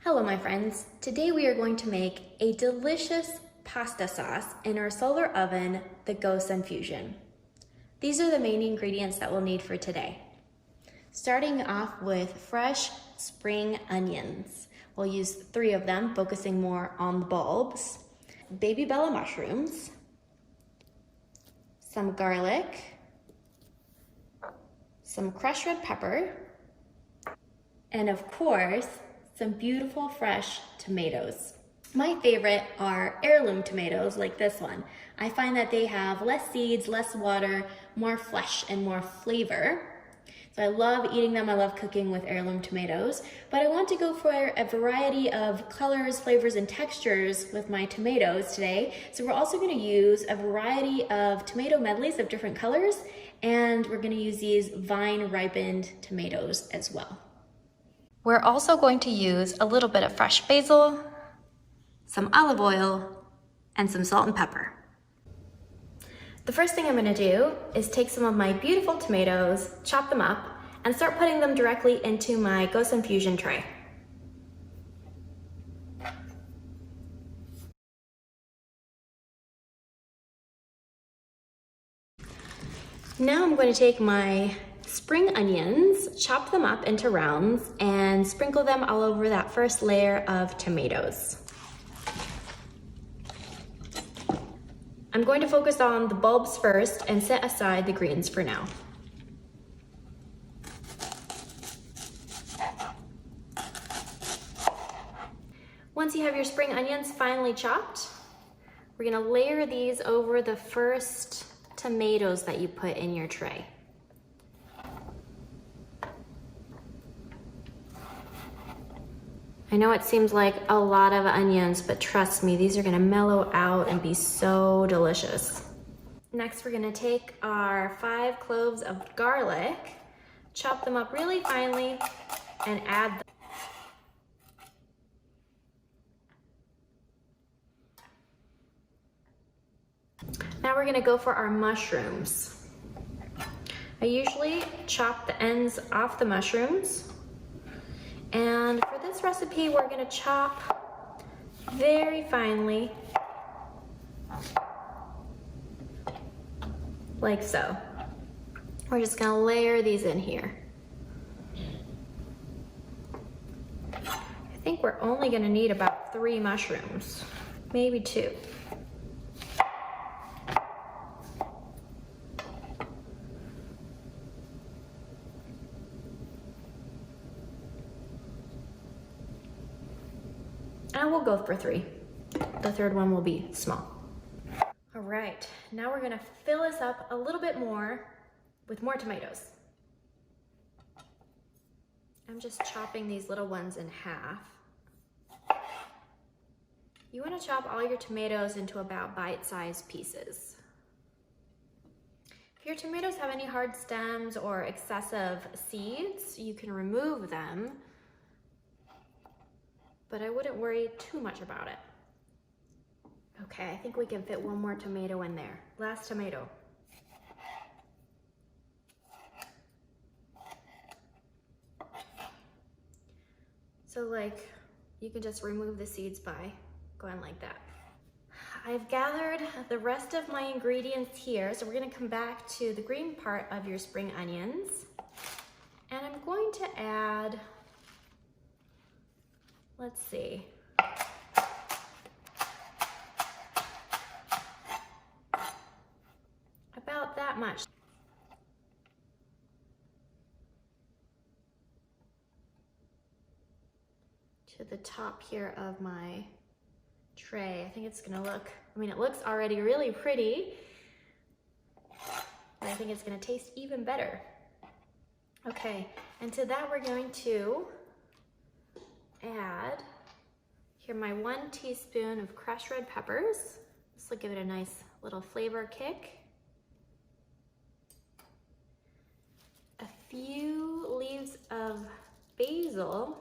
Hello my friends, today we are going to make a delicious pasta sauce in our solar oven, the GoSun Fusion. These are the main ingredients that we'll need for today. Starting off with fresh spring onions. We'll use 3 of them, focusing more on the bulbs. Baby bella mushrooms, some garlic, some crushed red pepper, and of course, some beautiful fresh tomatoes. My favorite are heirloom tomatoes like this one. I find that they have less seeds, less water, more flesh, and more flavor. So I love eating them, I love cooking with heirloom tomatoes, but I want to go for a variety of colors, flavors, and textures with my tomatoes today. So we're also gonna use a variety of tomato medleys of different colors, and we're gonna use these vine-ripened tomatoes as well. We're also going to use a little bit of fresh basil, some olive oil, and some salt and pepper. The first thing I'm gonna do is take some of my beautiful tomatoes, chop them up, and start putting them directly into my GoSun Fusion tray. Now I'm going to take my spring onions, chop them up into rounds, and sprinkle them all over that first layer of tomatoes. I'm going to focus on the bulbs first and set aside the greens for now. Once you have your spring onions finely chopped, we're gonna layer these over the first tomatoes that you put in your tray. I know it seems like a lot of onions, but trust me, these are gonna mellow out and be so delicious. Next, we're gonna take our 5 cloves of garlic, chop them up really finely, and add them. Now we're gonna go for our mushrooms. I usually chop the ends off the mushrooms. And for this recipe, we're gonna chop very finely, like so. We're just gonna layer these in here. I think we're only gonna need about 3 mushrooms, maybe 2. And we'll go for 3. The third one will be small. All right, now we're gonna fill this up a little bit more with more tomatoes. I'm just chopping these little ones in half. You wanna chop all your tomatoes into about bite-sized pieces. If your tomatoes have any hard stems or excessive seeds, you can remove them, but I wouldn't worry too much about it. Okay, I think we can fit 1 more tomato in there. Last tomato. So like, you can just remove the seeds by going like that. I've gathered the rest of my ingredients here, so we're gonna come back to the green part of your spring onions. And I'm going to add, let's see. About that much. To the top here of my tray. I think it's gonna look, I mean, it looks already really pretty, but I think it's gonna taste even better. Okay, and to that we're going to add here my 1 teaspoon of crushed red peppers. This will give it a nice little flavor kick. A few leaves of basil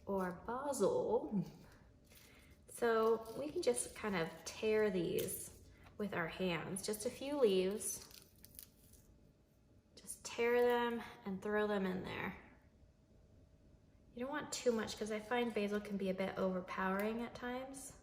or basil. So we can just kind of tear these with our hands, just a few leaves. Just tear them and throw them in there. You don't want too much because I find basil can be a bit overpowering at times.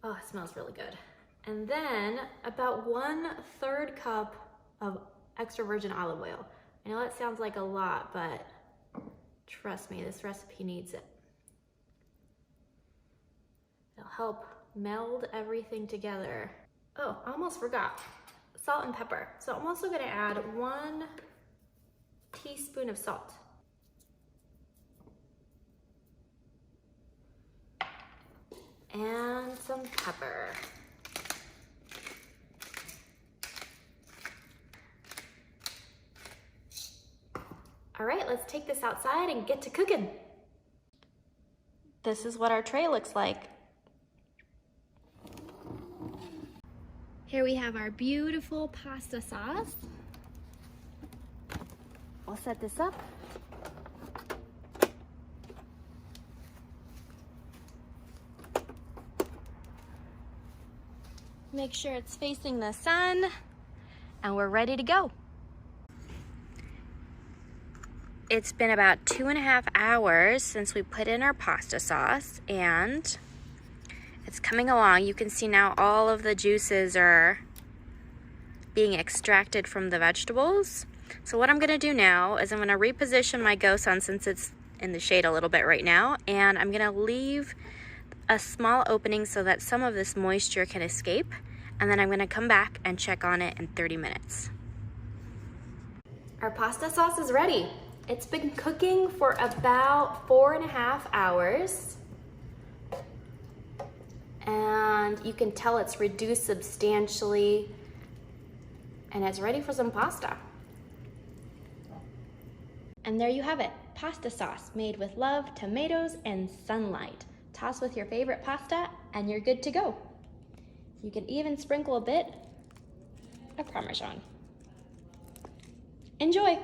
Oh, it smells really good. And then about 1/3 cup of extra virgin olive oil. I know that sounds like a lot, but trust me, this recipe needs it. It'll help meld everything together. Oh, I almost forgot. Salt and pepper. So I'm also gonna add 1 teaspoon of salt. And some pepper. All right, let's take this outside and get to cooking. This is what our tray looks like. Here we have our beautiful pasta sauce. I'll set this up. Make sure it's facing the sun, and we're ready to go. It's been about 2.5 hours since we put in our pasta sauce, and it's coming along. You can see now all of the juices are being extracted from the vegetables. So what I'm gonna do now is I'm gonna reposition my GoSun since it's in the shade a little bit right now, and I'm gonna leave a small opening so that some of this moisture can escape, and then I'm gonna come back and check on it in 30 minutes. Our pasta sauce is ready. It's been cooking for about 4.5 hours. And you can tell it's reduced substantially, and it's ready for some pasta. And there you have it, pasta sauce made with love, tomatoes, and sunlight. Toss with your favorite pasta and you're good to go. You can even sprinkle a bit of Parmesan. Enjoy!